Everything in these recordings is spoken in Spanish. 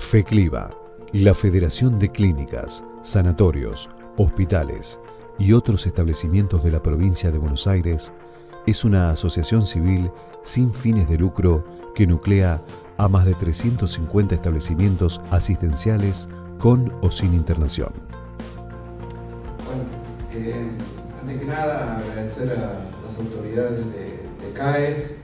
FECLIVA, la Federación de Clínicas, Sanatorios, Hospitales y otros establecimientos de la provincia de Buenos Aires, es una asociación civil sin fines de lucro que nuclea a más de 350 establecimientos asistenciales con o sin internación. Bueno, antes que nada agradecer a las autoridades de CAES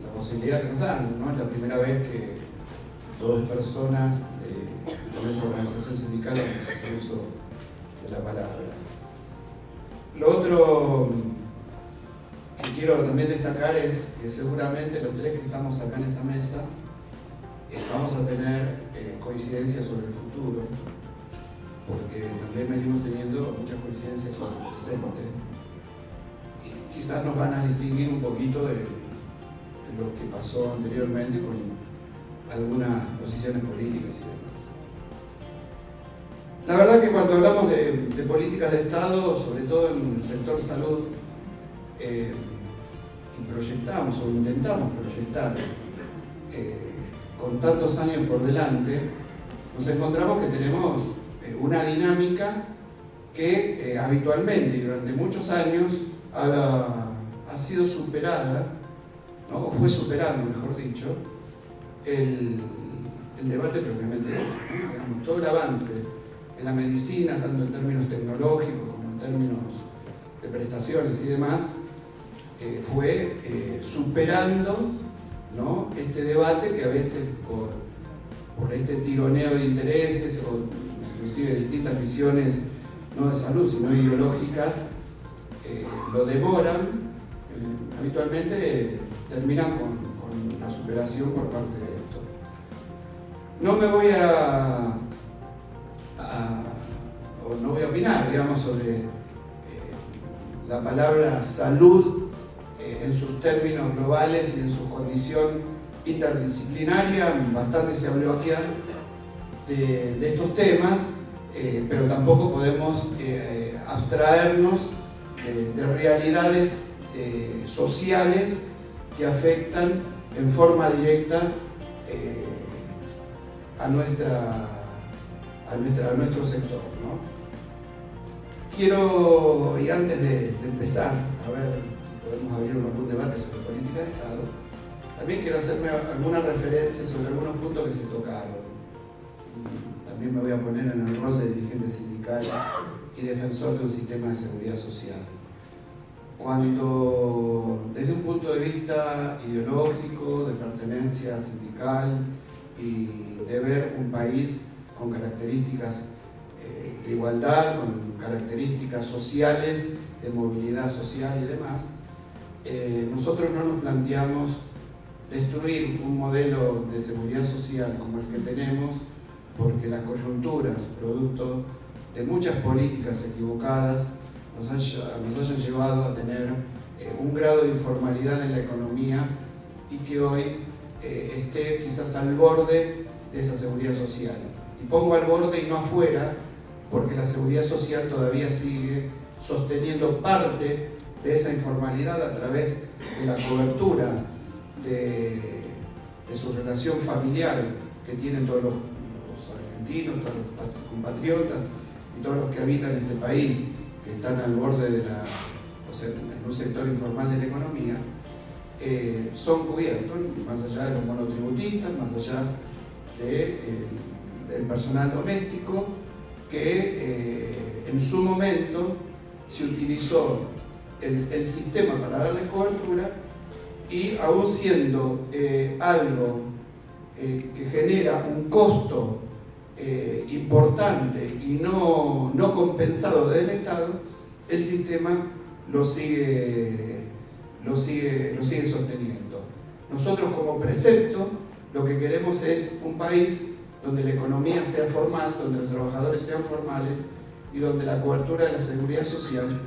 la posibilidad que nos dan, ¿no? Es la primera vez que dos personas de nuestra organización sindical vamos a hacer uso de la palabra. Lo otro que quiero también destacar es que seguramente los tres que estamos acá en esta mesa vamos a tener coincidencias sobre el futuro, porque también venimos teniendo muchas coincidencias sobre el presente y quizás nos van a distinguir un poquito de lo que pasó anteriormente con algunas posiciones políticas y demás. La verdad que cuando hablamos de políticas de Estado, sobre todo en el sector salud, y proyectamos o intentamos proyectar con tantos años por delante, nos encontramos que tenemos una dinámica que habitualmente y durante muchos años ha sido superada, ¿no? O fue superando, mejor dicho, el debate propiamente, ¿no? Digamos, todo el avance en la medicina, tanto en términos tecnológicos como en términos de prestaciones y demás, fue superando, ¿no? Este debate que a veces por este tironeo de intereses o inclusive distintas visiones no de salud sino ideológicas lo demoran, habitualmente terminan con la superación por parte de esto. No me voy no voy a opinar, digamos, sobre la palabra salud en sus términos globales y en su condición interdisciplinaria. Bastante se habló aquí de estos temas, pero tampoco podemos abstraernos de realidades sociales que afectan en forma directa a nuestro sector, ¿no? Quiero, y antes de empezar a ver si podemos abrir algún debate sobre política de Estado, también quiero hacerme alguna referencia sobre algunos puntos que se tocaron. También me voy a poner en el rol de dirigente sindical y defensor de un sistema de seguridad social. Cuando desde un punto de vista ideológico, de pertenencia sindical y de ver un país con características de igualdad, con características sociales, de movilidad social y demás, nosotros no nos planteamos destruir un modelo de seguridad social como el que tenemos, porque las coyunturas, producto de muchas políticas equivocadas, nos hayan llevado a tener un grado de informalidad en la economía y que hoy esté quizás al borde de esa seguridad social. Y pongo al borde y no afuera, porque la seguridad social todavía sigue sosteniendo parte de esa informalidad a través de la cobertura de su relación familiar que tienen todos los argentinos, todos los compatriotas y todos los que habitan este país, que están al borde de en un sector informal de la economía, son cubiertos, más allá de los monotributistas, más allá del personal doméstico, que en su momento se utilizó el sistema para darle cobertura y aún siendo algo que genera un costo importante y no compensado desde el Estado, el sistema lo sigue sosteniendo. Nosotros como precepto lo que queremos es un país donde la economía sea formal, donde los trabajadores sean formales y donde la cobertura de la seguridad social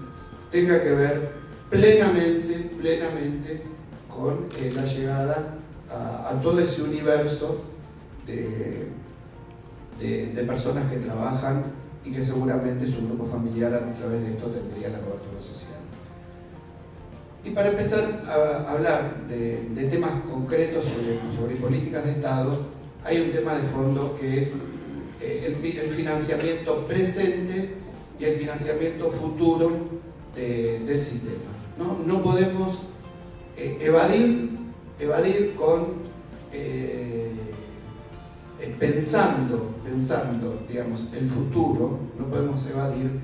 tenga que ver plenamente con la llegada a todo ese universo de personas que trabajan y que seguramente su grupo familiar a través de esto tendría la cobertura social. Y para empezar a hablar de temas concretos sobre políticas de Estado, hay un tema de fondo que es el financiamiento presente y el financiamiento futuro del sistema. No podemos evadir con pensando, digamos, el futuro, no podemos evadir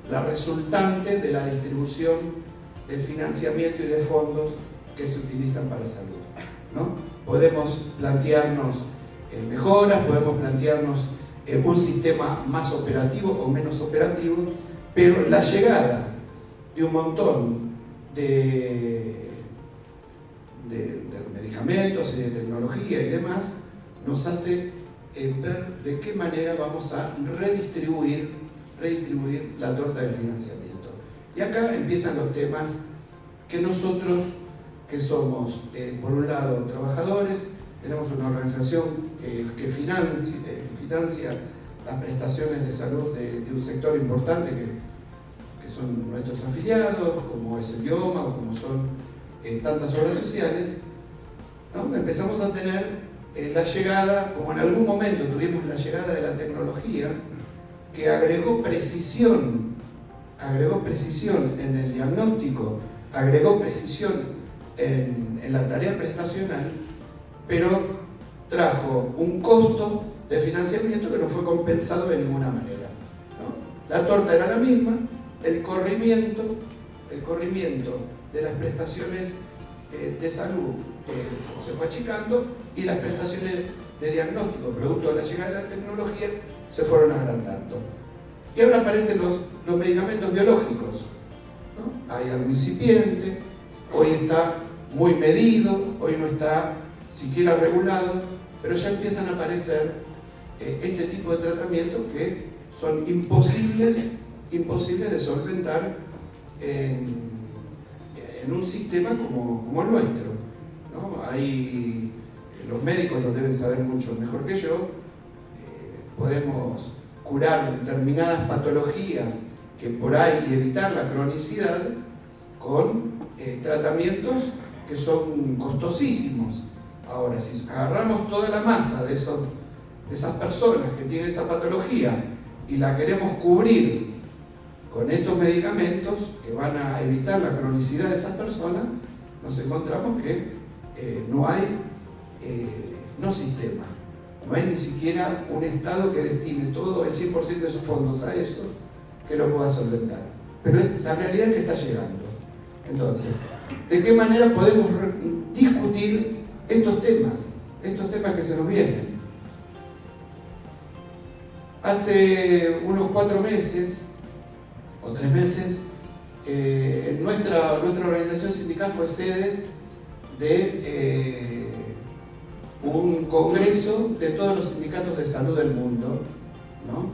la resultante de la distribución del financiamiento y de fondos que se utilizan para salud, ¿no? Podemos plantearnos mejoras, podemos plantearnos un sistema más operativo o menos operativo, pero la llegada de un montón de medicamentos y de tecnología y demás nos hace ver de qué manera vamos a redistribuir la torta del financiamiento. Y acá empiezan los temas que nosotros, que somos por un lado trabajadores, tenemos una organización que financia las prestaciones de salud de un sector importante que son nuestros afiliados, como es el IOMA o como son tantas obras sociales, ¿no? Empezamos a tener la llegada, como en algún momento tuvimos la llegada de la tecnología, que agregó precisión en el diagnóstico, agregó precisión en la tarea prestacional, pero trajo un costo de financiamiento que no fue compensado de ninguna manera, ¿no? La torta era la misma, el corrimiento de las prestaciones de salud se fue achicando y las prestaciones de diagnóstico producto de la llegada de la tecnología se fueron agrandando. Y ahora aparecen los medicamentos biológicos, ¿no? Hay algo incipiente, hoy está muy medido, hoy no está siquiera regulado, pero ya empiezan a aparecer este tipo de tratamientos que son imposibles de solventar en un sistema como el nuestro, ¿no? Los médicos lo deben saber mucho mejor que yo, podemos curar determinadas patologías que por ahí y evitar la cronicidad con tratamientos que son costosísimos. Ahora, si agarramos toda la masa de esas personas que tienen esa patología y la queremos cubrir con estos medicamentos que van a evitar la cronicidad de esas personas, nos encontramos que no hay sistema, no hay ni siquiera un Estado que destine todo el 100% de sus fondos a eso, que lo pueda solventar. Pero la realidad es que está llegando. Entonces, ¿de qué manera podemos discutir estos temas que se nos vienen? Hace unos 4 meses o 3 meses, nuestra organización sindical fue sede de un congreso de todos los sindicatos de salud del mundo, ¿no?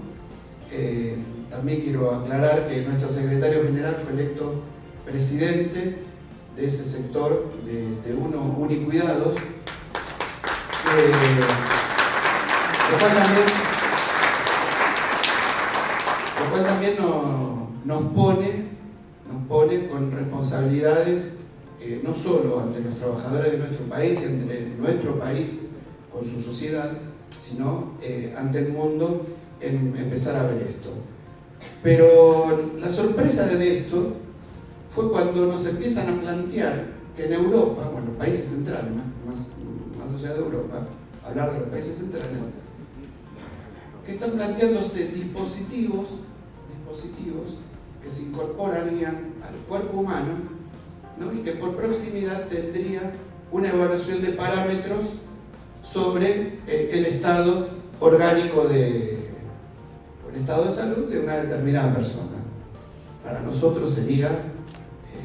También quiero aclarar que nuestro secretario general fue electo presidente de ese sector de Unicuidados, lo cual también nos pone con responsabilidades no solo ante los trabajadores de nuestro país y ante nuestro país con su sociedad, sino ante el mundo en empezar a ver esto. Pero la sorpresa de esto fue cuando nos empiezan a plantear que en Europa, bueno, los países centrales, más allá de Europa, hablar de los países centrales, que están planteándose dispositivos que se incorporarían al cuerpo humano, ¿no? Y que por proximidad tendría una evaluación de parámetros sobre el estado orgánico el estado de salud de una determinada persona. Para nosotros sería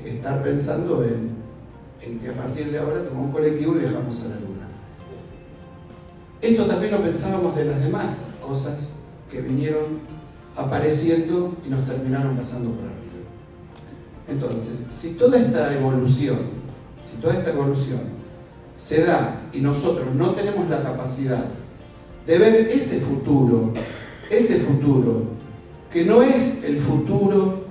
estar pensando en que a partir de ahora tomamos un colectivo y viajamos a la luna. Esto también lo pensábamos de las demás cosas que vinieron apareciendo y nos terminaron pasando por arriba. Entonces, si toda esta evolución se da y nosotros no tenemos la capacidad de ver ese futuro, que no es el futuro,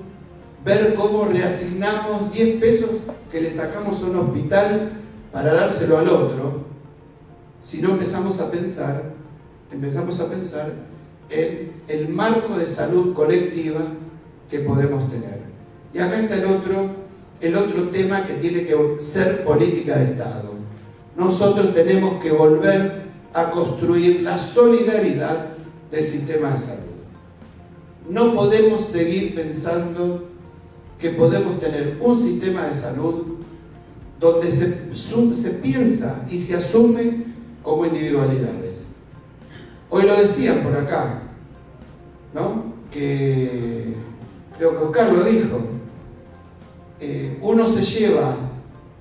ver cómo reasignamos 10 pesos que le sacamos a un hospital para dárselo al otro, sino empezamos a pensar en el marco de salud colectiva que podemos tener. Y acá está el otro tema que tiene que ser política de Estado. Nosotros tenemos que volver a construir la solidaridad del sistema de salud. No podemos seguir pensando que podemos tener un sistema de salud donde se piensa y se asume como individualidades. Hoy lo decían por acá, ¿no? Que creo que Oscar lo dijo. Uno se lleva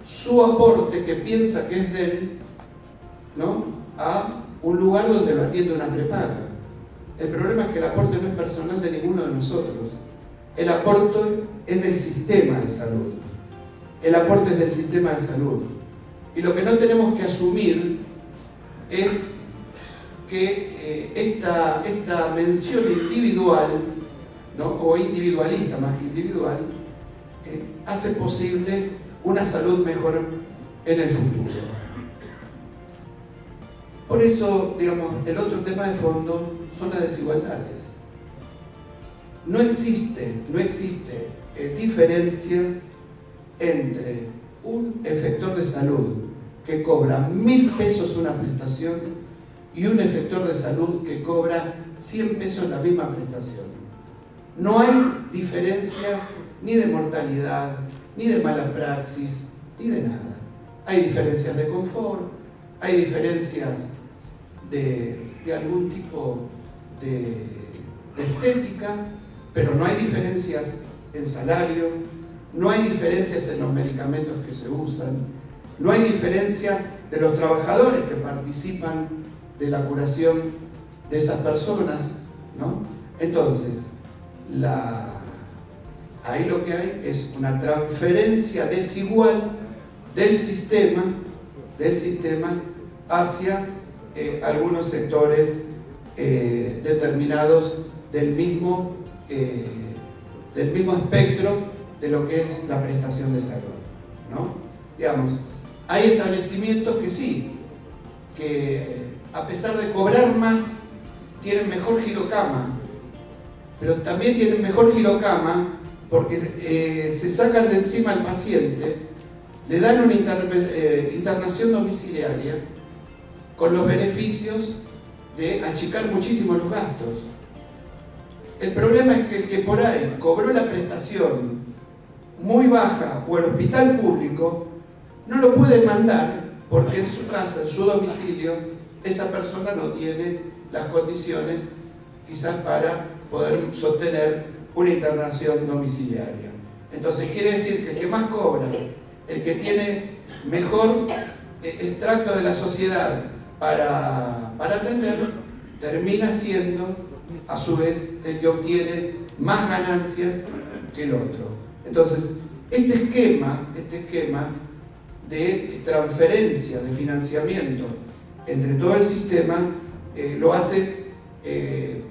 su aporte que piensa que es de él, ¿no?, a un lugar donde lo atiende una prepaga. El problema es que el aporte no es personal de ninguno de nosotros. El aporte es del sistema de salud. El aporte es del sistema de salud. Y lo que no tenemos que asumir es que esta mención individual, ¿no?, o individualista más que individual, hace posible una salud mejor en el futuro. Por eso, digamos, el otro tema de fondo son las desigualdades. No existe diferencia entre un efector de salud que cobra 1.000 pesos una prestación y un efector de salud que cobra 100 pesos la misma prestación. No hay diferencia ni de mortalidad, ni de mala praxis, ni de nada. Hay diferencias de confort, hay diferencias de algún tipo de estética, pero no hay diferencias en salario, no hay diferencias en los medicamentos que se usan, no hay diferencia de los trabajadores que participan de la curación de esas personas, ¿no? Entonces, ahí lo que hay es una transferencia desigual del sistema hacia algunos sectores determinados del mismo espectro de lo que es la prestación de salud, ¿no? Digamos, hay establecimientos que sí, que a pesar de cobrar más, tienen mejor girocama, pero también tienen mejor girocama porque se sacan de encima al paciente, le dan una internación domiciliaria con los beneficios de achicar muchísimo los gastos. El problema es que el que por ahí cobró la prestación muy baja o el hospital público no lo puede mandar porque en su casa, en su domicilio, esa persona no tiene las condiciones quizás para poder sostener una internación domiciliaria. Entonces quiere decir que el que más cobra, el que tiene mejor extracto de la sociedad para atender, termina siendo a su vez el que obtiene más ganancias que el otro. Entonces, este esquema de transferencia de financiamiento entre todo el sistema lo hace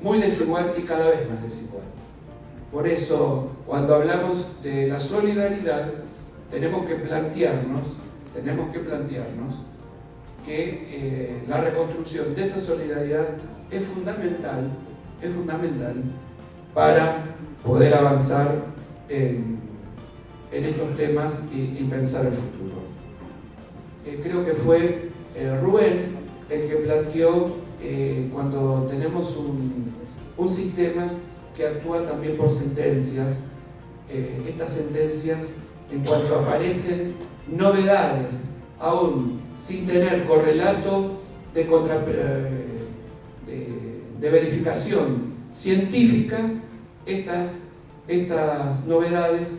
muy desigual y cada vez más desigual. Por eso, cuando hablamos de la solidaridad, tenemos que plantearnos que la reconstrucción de esa solidaridad es fundamental para poder avanzar en estos temas y pensar el futuro. Creo que fue Rubén el que planteó cuando tenemos un sistema que actúa también por sentencias, estas sentencias, en cuanto aparecen novedades, aún sin tener correlato de verificación científica, estas novedades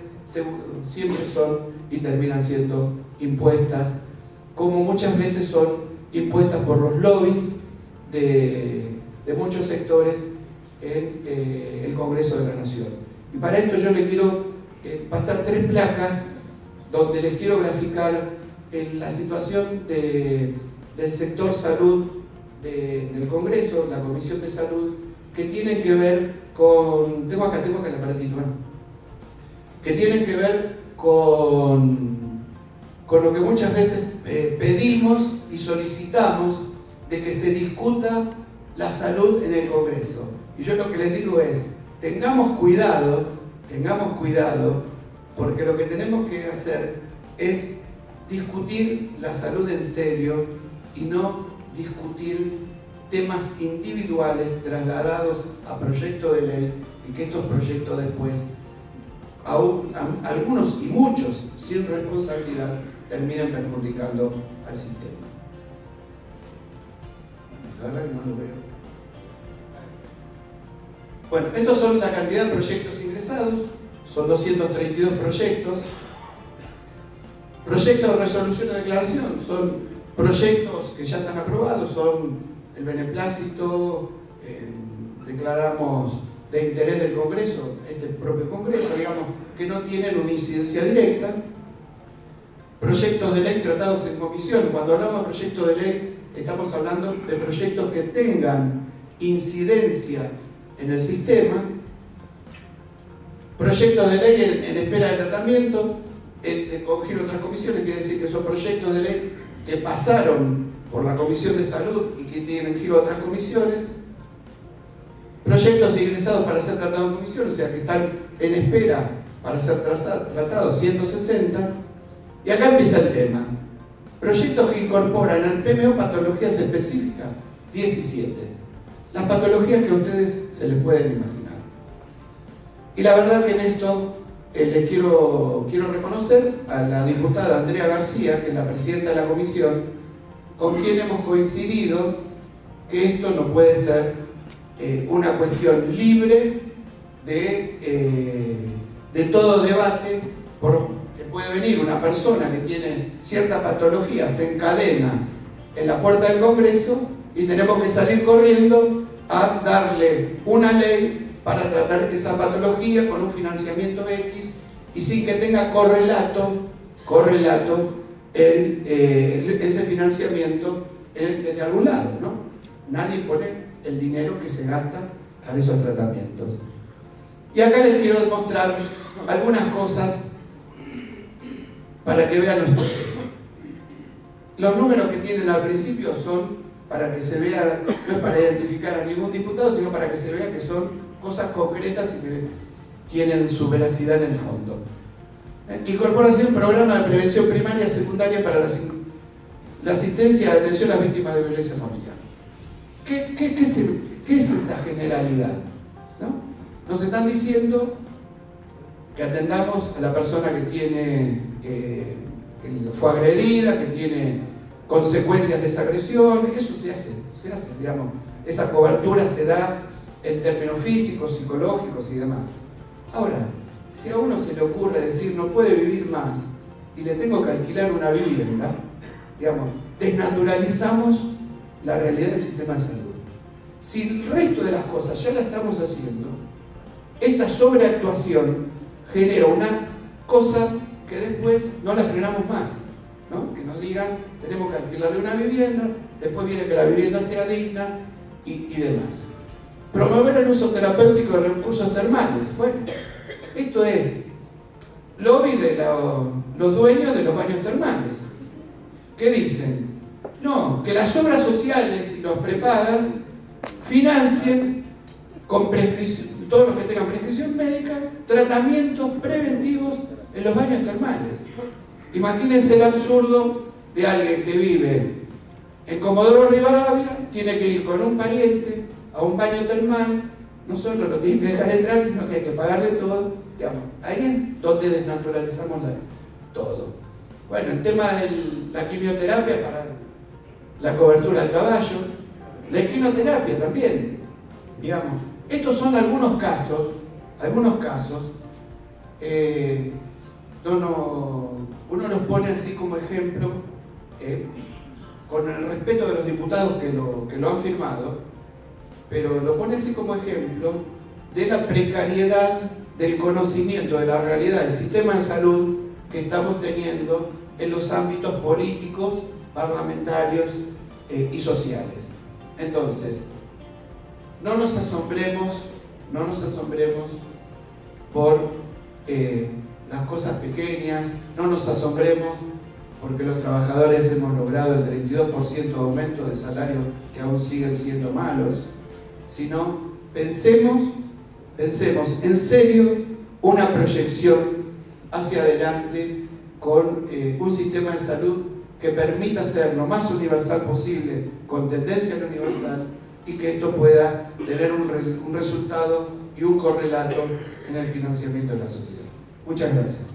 siempre son y terminan siendo impuestas, como muchas veces son impuestas por los lobbies de muchos sectores en el Congreso de la Nación. Y para esto yo le quiero pasar 3 placas donde les quiero graficar la situación del sector salud del Congreso, la Comisión de Salud, que tienen que ver con... Tengo acá el aparatito, que tienen que ver con lo que muchas veces pedimos y solicitamos de que se discuta la salud en el Congreso. Y yo lo que les digo es, tengamos cuidado, porque lo que tenemos que hacer es discutir la salud en serio y no discutir temas individuales trasladados a proyectos de ley y que estos proyectos después, algunos y muchos sin responsabilidad, terminen perjudicando al sistema. La verdad que no lo veo. Bueno, estos son la cantidad de proyectos ingresados, son 232 proyectos. Proyectos de resolución de declaración, son proyectos que ya están aprobados, son el beneplácito, declaramos de interés del Congreso, este propio Congreso, digamos, que no tienen una incidencia directa. Proyectos de ley tratados en comisión. Cuando hablamos de proyectos de ley, estamos hablando de proyectos que tengan incidencia en el sistema. Proyectos de ley en espera de tratamiento, con giro a otras comisiones, quiere decir que son proyectos de ley que pasaron por la Comisión de Salud y que tienen giro a otras comisiones. Proyectos ingresados para ser tratados en comisión, o sea que están en espera para ser tratados, 160. Y acá empieza el tema. Proyectos que incorporan al PMO patologías específicas, 17. Las patologías que a ustedes se les pueden imaginar. Y la verdad que en esto les quiero reconocer a la diputada Andrea García, que es la presidenta de la comisión, con quien hemos coincidido que esto no puede ser una cuestión libre de todo debate, porque puede venir una persona que tiene cierta patología, se encadena en la puerta del Congreso y tenemos que salir corriendo a darle una ley para tratar esa patología con un financiamiento X y sin que tenga correlato ese financiamiento de algún lado, ¿no? Nadie pone el dinero que se gasta para esos tratamientos. Y acá les quiero demostrar algunas cosas para que vean ustedes. Los números que tienen al principio son para que se vea, no es para identificar a ningún diputado, sino para que se vea que son cosas concretas y que tienen su veracidad en el fondo. Incorporación, programa de prevención primaria y secundaria para la asistencia y atención a las víctimas de violencia familiar. ¿Qué es esta generalidad? ¿No? Nos están diciendo que atendamos a la persona que que fue agredida, que tiene consecuencias de esa agresión. Eso se hace, digamos. Esa cobertura se da en términos físicos, psicológicos y demás. Ahora, si a uno se le ocurre decir no puede vivir más y le tengo que alquilar una vivienda, digamos, desnaturalizamos la realidad del sistema de salud. Si el resto de las cosas ya la estamos haciendo, esta sobreactuación genera una cosa que después no la frenamos más, ¿no? Que nos digan, tenemos que alquilarle una vivienda, después viene que la vivienda sea digna y demás. Promover el uso terapéutico de recursos termales. Bueno, esto es lobby de los dueños de los baños termales. ¿Qué dicen? No, que las obras sociales y los prepagas financien con prescripción, todos los que tengan prescripción médica, tratamientos preventivos en los baños termales. Imagínense el absurdo de alguien que vive en Comodoro Rivadavia, tiene que ir con un pariente a un baño termal, no solo lo tienen que dejar entrar, sino que hay que pagarle todo. Digamos, ahí es donde desnaturalizamos todo. Bueno, el tema de la quimioterapia para la cobertura del caballo, la equinoterapia también, digamos. Estos son algunos casos, uno los pone así como ejemplo, con el respeto de los diputados que lo han firmado, pero lo pone así como ejemplo de la precariedad del conocimiento de la realidad del sistema de salud que estamos teniendo en los ámbitos políticos, parlamentarios y sociales. Entonces, no nos asombremos por las cosas pequeñas, no nos asombremos porque los trabajadores hemos logrado el 32% de aumento de salario, que aún siguen siendo malos, sino pensemos en serio una proyección hacia adelante con un sistema de salud que permita ser lo más universal posible, con tendencia a lo universal, y que esto pueda tener un resultado y un correlato en el financiamiento de la sociedad. Muchas gracias.